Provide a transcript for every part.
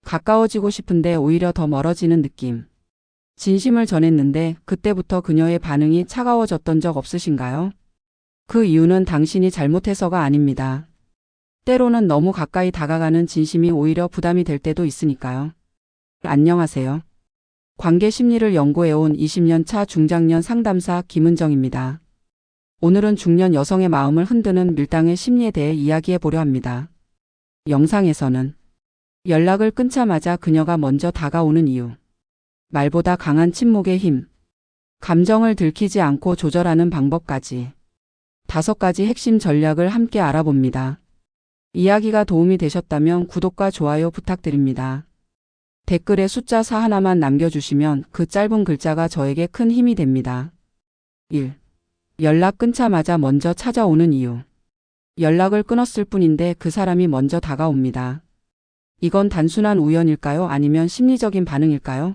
가까워지고 싶은데 오히려 더 멀어지는 느낌. 진심을 전했는데 그때부터 그녀의 반응이 차가워졌던 적 없으신가요? 그 이유는 당신이 잘못해서가 아닙니다. 때로는 너무 가까이 다가가는 진심이 오히려 부담이 될 때도 있으니까요. 안녕하세요. 관계 심리를 연구해온 20년 차 중장년 상담사 김은정입니다. 오늘은 중년 여성의 마음을 흔드는 밀당의 심리에 대해 이야기해 보려 합니다. 영상에서는 연락을 끊자마자 그녀가 먼저 다가오는 이유, 말보다 강한 침묵의 힘, 감정을 들키지 않고 조절하는 방법까지 5가지 핵심 전략을 함께 알아봅니다. 이야기가 도움이 되셨다면 구독과 좋아요 부탁드립니다. 댓글에 숫자 4 하나만 남겨주시면 그 짧은 글자가 저에게 큰 힘이 됩니다. 1. 연락 끊자마자 먼저 찾아오는 이유. 연락을 끊었을 뿐인데 그 사람이 먼저 다가옵니다. 이건 단순한 우연일까요? 아니면 심리적인 반응일까요?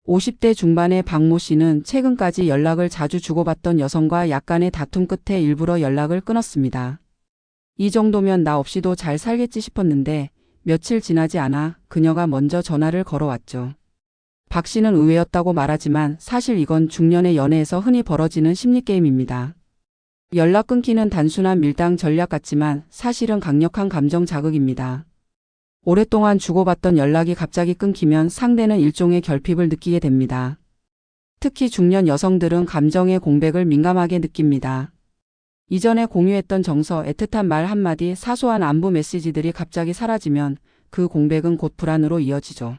50대 중반의 박모 씨는 최근까지 연락을 자주 주고받던 여성과 약간의 다툼 끝에 일부러 연락을 끊었습니다. 이 정도면 나 없이도 잘 살겠지 싶었는데 며칠 지나지 않아 그녀가 먼저 전화를 걸어왔죠. 박 씨는 의외였다고 말하지만 사실 이건 중년의 연애에서 흔히 벌어지는 심리게임입니다. 연락 끊기는 단순한 밀당 전략 같지만 사실은 강력한 감정 자극입니다. 오랫동안 주고받던 연락이 갑자기 끊기면 상대는 일종의 결핍을 느끼게 됩니다. 특히 중년 여성들은 감정의 공백을 민감하게 느낍니다. 이전에 공유했던 정서, 애틋한 말 한마디, 사소한 안부 메시지들이 갑자기 사라지면 그 공백은 곧 불안으로 이어지죠.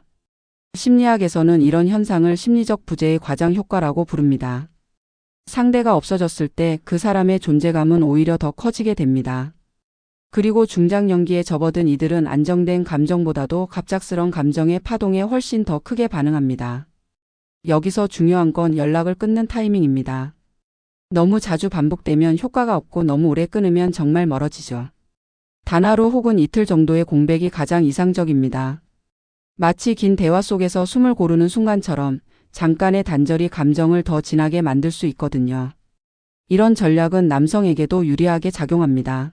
심리학에서는 이런 현상을 심리적 부재의 과장 효과라고 부릅니다. 상대가 없어졌을 때 그 사람의 존재감은 오히려 더 커지게 됩니다. 그리고 중장년기에 접어든 이들은 안정된 감정보다도 갑작스런 감정의 파동에 훨씬 더 크게 반응합니다. 여기서 중요한 건 연락을 끊는 타이밍입니다. 너무 자주 반복되면 효과가 없고 너무 오래 끊으면 정말 멀어지죠. 단 하루 혹은 이틀 정도의 공백이 가장 이상적입니다. 마치 긴 대화 속에서 숨을 고르는 순간처럼 잠깐의 단절이 감정을 더 진하게 만들 수 있거든요. 이런 전략은 남성에게도 유리하게 작용합니다.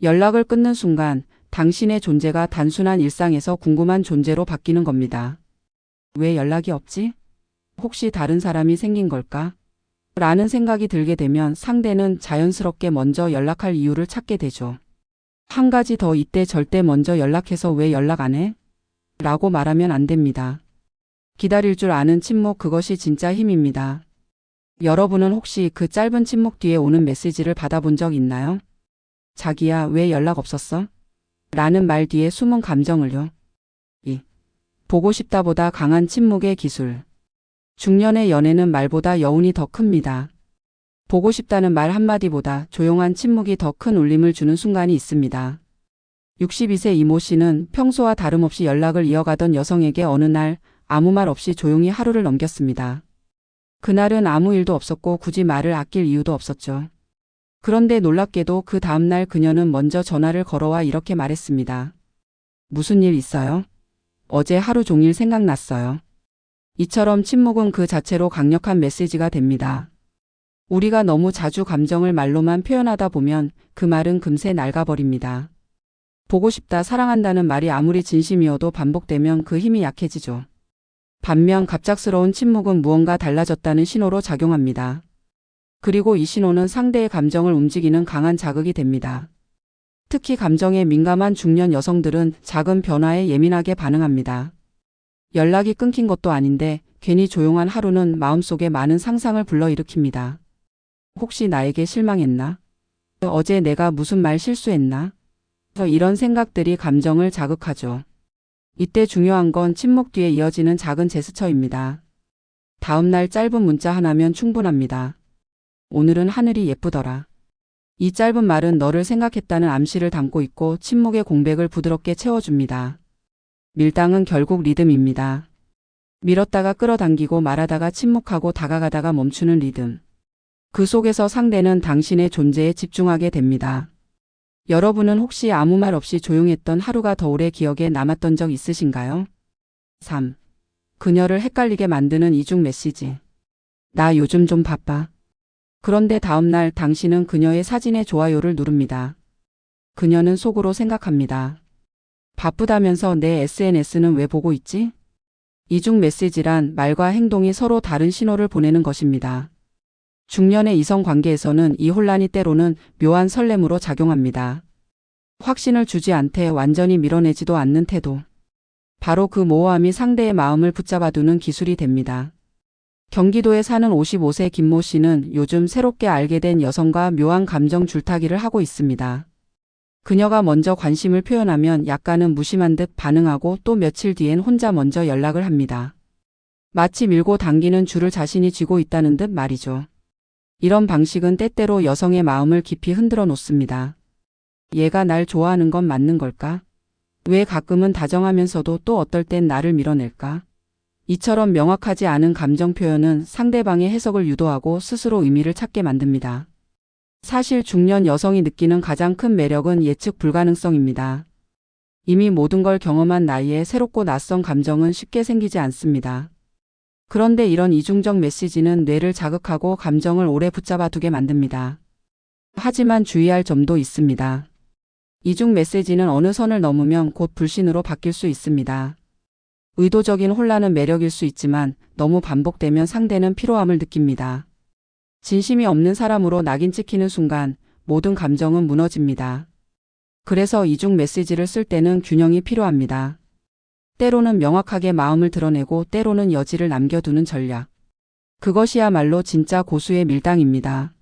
연락을 끊는 순간 당신의 존재가 단순한 일상에서 궁금한 존재로 바뀌는 겁니다. 왜 연락이 없지? 혹시 다른 사람이 생긴 걸까? 라는 생각이 들게 되면 상대는 자연스럽게 먼저 연락할 이유를 찾게 되죠. 한 가지 더, 이때 절대 먼저 연락해서 왜 연락 안 해? 라고 말하면 안 됩니다. 기다릴 줄 아는 침묵, 그것이 진짜 힘입니다. 여러분은 혹시 그 짧은 침묵 뒤에 오는 메시지를 받아본 적 있나요? 자기야, 왜 연락 없었어? 라는 말 뒤에 숨은 감정을요. 2. 보고 싶다보다 강한 침묵의 기술. 중년의 연애는 말보다 여운이 더 큽니다. 보고 싶다는 말 한마디보다 조용한 침묵이 더 큰 울림을 주는 순간이 있습니다. 62세 이모 씨는 평소와 다름없이 연락을 이어가던 여성에게 어느 날 아무 말 없이 조용히 하루를 넘겼습니다. 그날은 아무 일도 없었고 굳이 말을 아낄 이유도 없었죠. 그런데 놀랍게도 그 다음날 그녀는 먼저 전화를 걸어와 이렇게 말했습니다. 무슨 일 있어요? 어제 하루 종일 생각났어요. 이처럼 침묵은 그 자체로 강력한 메시지가 됩니다. 우리가 너무 자주 감정을 말로만 표현하다 보면 그 말은 금세 낡아버립니다. 보고 싶다, 사랑한다는 말이 아무리 진심이어도 반복되면 그 힘이 약해지죠. 반면 갑작스러운 침묵은 무언가 달라졌다는 신호로 작용합니다. 그리고 이 신호는 상대의 감정을 움직이는 강한 자극이 됩니다. 특히 감정에 민감한 중년 여성들은 작은 변화에 예민하게 반응합니다. 연락이 끊긴 것도 아닌데 괜히 조용한 하루는 마음속에 많은 상상을 불러일으킵니다. 혹시 나에게 실망했나? 어제 내가 무슨 말 실수했나? 이런 생각들이 감정을 자극하죠. 이때 중요한 건 침묵 뒤에 이어지는 작은 제스처입니다. 다음날 짧은 문자 하나면 충분합니다. 오늘은 하늘이 예쁘더라. 이 짧은 말은 너를 생각했다는 암시를 담고 있고 침묵의 공백을 부드럽게 채워줍니다. 밀당은 결국 리듬입니다. 밀었다가 끌어당기고 말하다가 침묵하고 다가가다가 멈추는 리듬. 그 속에서 상대는 당신의 존재에 집중하게 됩니다. 여러분은 혹시 아무 말 없이 조용했던 하루가 더 오래 기억에 남았던 적 있으신가요? 3. 그녀를 헷갈리게 만드는 이중 메시지. 나 요즘 좀 바빠. 그런데 다음날 당신은 그녀의 사진에 좋아요를 누릅니다. 그녀는 속으로 생각합니다. 바쁘다면서 내 SNS는 왜 보고 있지? 이중 메시지란 말과 행동이 서로 다른 신호를 보내는 것입니다. 중년의 이성 관계에서는 이 혼란이 때로는 묘한 설렘으로 작용합니다. 확신을 주지 않되 완전히 밀어내지도 않는 태도. 바로 그 모호함이 상대의 마음을 붙잡아두는 기술이 됩니다. 경기도에 사는 55세 김모 씨는 요즘 새롭게 알게 된 여성과 묘한 감정 줄타기를 하고 있습니다. 그녀가 먼저 관심을 표현하면 약간은 무심한 듯 반응하고 또 며칠 뒤엔 혼자 먼저 연락을 합니다. 마치 밀고 당기는 줄을 자신이 쥐고 있다는 듯 말이죠. 이런 방식은 때때로 여성의 마음을 깊이 흔들어 놓습니다. 얘가 날 좋아하는 건 맞는 걸까? 왜 가끔은 다정하면서도 또 어떨 땐 나를 밀어낼까? 이처럼 명확하지 않은 감정 표현은 상대방의 해석을 유도하고 스스로 의미를 찾게 만듭니다. 사실 중년 여성이 느끼는 가장 큰 매력은 예측 불가능성입니다. 이미 모든 걸 경험한 나이에 새롭고 낯선 감정은 쉽게 생기지 않습니다. 그런데 이런 이중적 메시지는 뇌를 자극하고 감정을 오래 붙잡아 두게 만듭니다. 하지만 주의할 점도 있습니다. 이중 메시지는 어느 선을 넘으면 곧 불신으로 바뀔 수 있습니다. 의도적인 혼란은 매력일 수 있지만 너무 반복되면 상대는 피로함을 느낍니다. 진심이 없는 사람으로 낙인 찍히는 순간 모든 감정은 무너집니다. 그래서 이중 메시지를 쓸 때는 균형이 필요합니다. 때로는 명확하게 마음을 드러내고 때로는 여지를 남겨두는 전략. 그것이야말로 진짜 고수의 밀당입니다.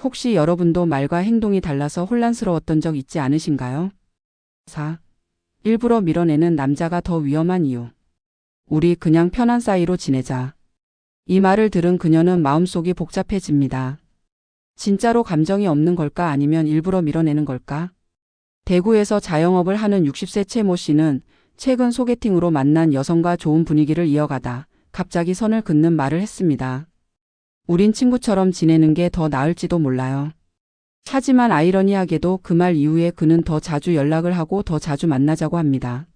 혹시 여러분도 말과 행동이 달라서 혼란스러웠던 적 있지 않으신가요? 4. 일부러 밀어내는 남자가 더 위험한 이유. 우리 그냥 편한 사이로 지내자. 이 말을 들은 그녀는 마음속이 복잡해집니다. 진짜로 감정이 없는 걸까 아니면 일부러 밀어내는 걸까? 대구에서 자영업을 하는 60세 최 모 씨는 최근 소개팅으로 만난 여성과 좋은 분위기를 이어가다 갑자기 선을 긋는 말을 했습니다. 우린 친구처럼 지내는 게 더 나을지도 몰라요. 하지만 아이러니하게도 그 말 이후에 그는 더 자주 연락을 하고 더 자주 만나자고 합니다.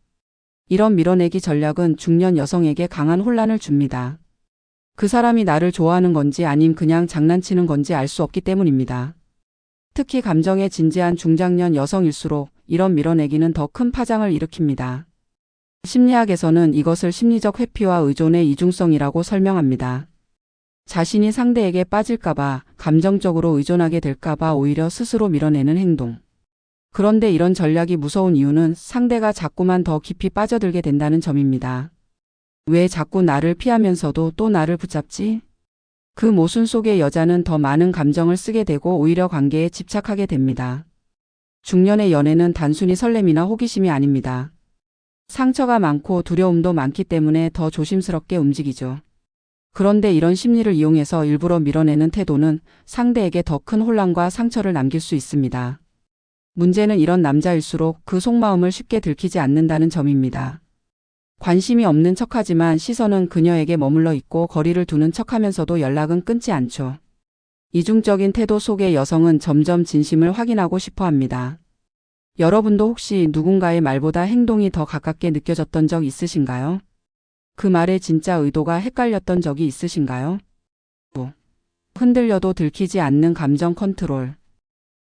이런 밀어내기 전략은 중년 여성에게 강한 혼란을 줍니다. 그 사람이 나를 좋아하는 건지 아님 그냥 장난치는 건지 알 수 없기 때문입니다. 특히 감정에 진지한 중장년 여성일수록 이런 밀어내기는 더 큰 파장을 일으킵니다. 심리학에서는 이것을 심리적 회피와 의존의 이중성이라고 설명합니다. 자신이 상대에게 빠질까봐, 감정적으로 의존하게 될까봐 오히려 스스로 밀어내는 행동. 그런데 이런 전략이 무서운 이유는 상대가 자꾸만 더 깊이 빠져들게 된다는 점입니다. 왜 자꾸 나를 피하면서도 또 나를 붙잡지? 그 모순 속에 여자는 더 많은 감정을 쓰게 되고 오히려 관계에 집착하게 됩니다. 중년의 연애는 단순히 설렘이나 호기심이 아닙니다. 상처가 많고 두려움도 많기 때문에 더 조심스럽게 움직이죠. 그런데 이런 심리를 이용해서 일부러 밀어내는 태도는 상대에게 더 큰 혼란과 상처를 남길 수 있습니다. 문제는 이런 남자일수록 그 속마음을 쉽게 들키지 않는다는 점입니다. 관심이 없는 척하지만 시선은 그녀에게 머물러 있고 거리를 두는 척하면서도 연락은 끊지 않죠. 이중적인 태도 속의 여성은 점점 진심을 확인하고 싶어 합니다. 여러분도 혹시 누군가의 말보다 행동이 더 가깝게 느껴졌던 적 있으신가요? 그 말의 진짜 의도가 헷갈렸던 적이 있으신가요? 흔들려도 들키지 않는 감정 컨트롤.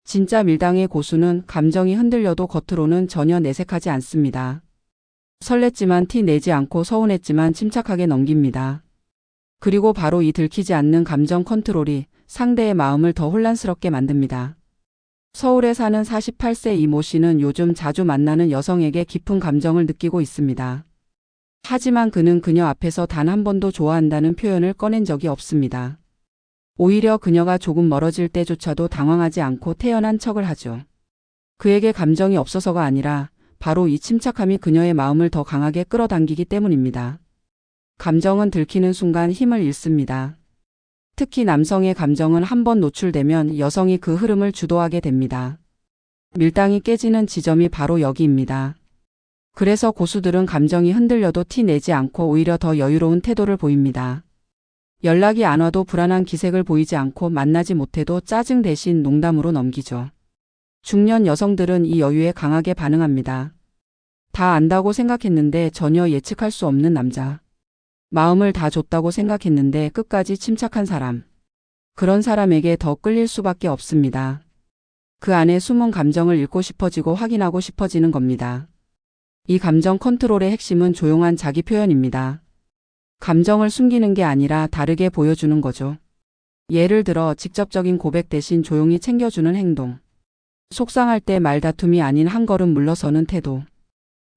진짜 밀당의 고수는 감정이 흔들려도 겉으로는 전혀 내색하지 않습니다. 설렜지만 티 내지 않고 서운했지만 침착하게 넘깁니다. 그리고 바로 이 들키지 않는 감정 컨트롤이 상대의 마음을 더 혼란스럽게 만듭니다. 서울에 사는 48세 이모 씨는 요즘 자주 만나는 여성에게 깊은 감정을 느끼고 있습니다. 하지만 그는 그녀 앞에서 단 한 번도 좋아한다는 표현을 꺼낸 적이 없습니다. 오히려 그녀가 조금 멀어질 때조차도 당황하지 않고 태연한 척을 하죠. 그에게 감정이 없어서가 아니라 바로 이 침착함이 그녀의 마음을 더 강하게 끌어당기기 때문입니다. 감정은 들키는 순간 힘을 잃습니다. 특히 남성의 감정은 한 번 노출되면 여성이 그 흐름을 주도하게 됩니다. 밀당이 깨지는 지점이 바로 여기입니다. 그래서 고수들은 감정이 흔들려도 티 내지 않고 오히려 더 여유로운 태도를 보입니다. 연락이 안 와도 불안한 기색을 보이지 않고 만나지 못해도 짜증 대신 농담으로 넘기죠. 중년 여성들은 이 여유에 강하게 반응합니다. 다 안다고 생각했는데 전혀 예측할 수 없는 남자. 마음을 다 줬다고 생각했는데 끝까지 침착한 사람. 그런 사람에게 더 끌릴 수밖에 없습니다. 그 안에 숨은 감정을 읽고 싶어지고 확인하고 싶어지는 겁니다. 이 감정 컨트롤의 핵심은 조용한 자기 표현입니다. 감정을 숨기는 게 아니라 다르게 보여주는 거죠. 예를 들어 직접적인 고백 대신 조용히 챙겨주는 행동. 속상할 때 말다툼이 아닌 한 걸음 물러서는 태도.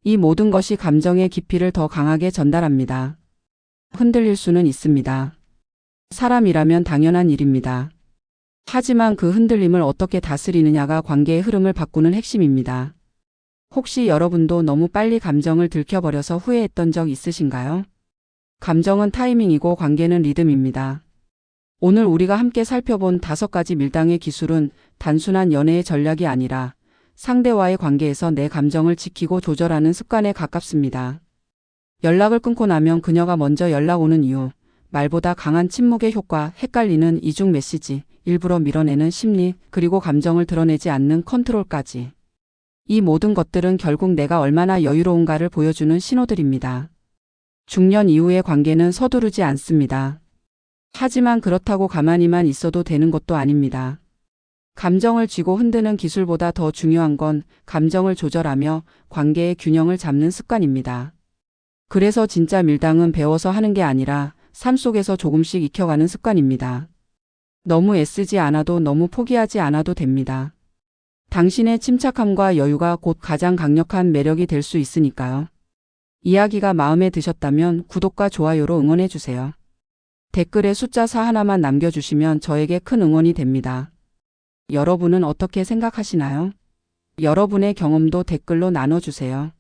이 모든 것이 감정의 깊이를 더 강하게 전달합니다. 흔들릴 수는 있습니다. 사람이라면 당연한 일입니다. 하지만 그 흔들림을 어떻게 다스리느냐가 관계의 흐름을 바꾸는 핵심입니다. 혹시 여러분도 너무 빨리 감정을 들켜버려서 후회했던 적 있으신가요? 감정은 타이밍이고 관계는 리듬입니다. 오늘 우리가 함께 살펴본 5가지 밀당의 기술은 단순한 연애의 전략이 아니라 상대와의 관계에서 내 감정을 지키고 조절하는 습관에 가깝습니다. 연락을 끊고 나면 그녀가 먼저 연락 오는 이유, 말보다 강한 침묵의 효과, 헷갈리는 이중 메시지, 일부러 밀어내는 심리, 그리고 감정을 드러내지 않는 컨트롤까지. 이 모든 것들은 결국 내가 얼마나 여유로운가를 보여주는 신호들입니다. 중년 이후의 관계는 서두르지 않습니다. 하지만 그렇다고 가만히만 있어도 되는 것도 아닙니다. 감정을 쥐고 흔드는 기술보다 더 중요한 건 감정을 조절하며 관계의 균형을 잡는 습관입니다. 그래서 진짜 밀당은 배워서 하는 게 아니라 삶 속에서 조금씩 익혀가는 습관입니다. 너무 애쓰지 않아도 너무 포기하지 않아도 됩니다. 당신의 침착함과 여유가 곧 가장 강력한 매력이 될 수 있으니까요. 이야기가 마음에 드셨다면 구독과 좋아요로 응원해주세요. 댓글에 숫자 4 하나만 남겨주시면 저에게 큰 응원이 됩니다. 여러분은 어떻게 생각하시나요? 여러분의 경험도 댓글로 나눠주세요.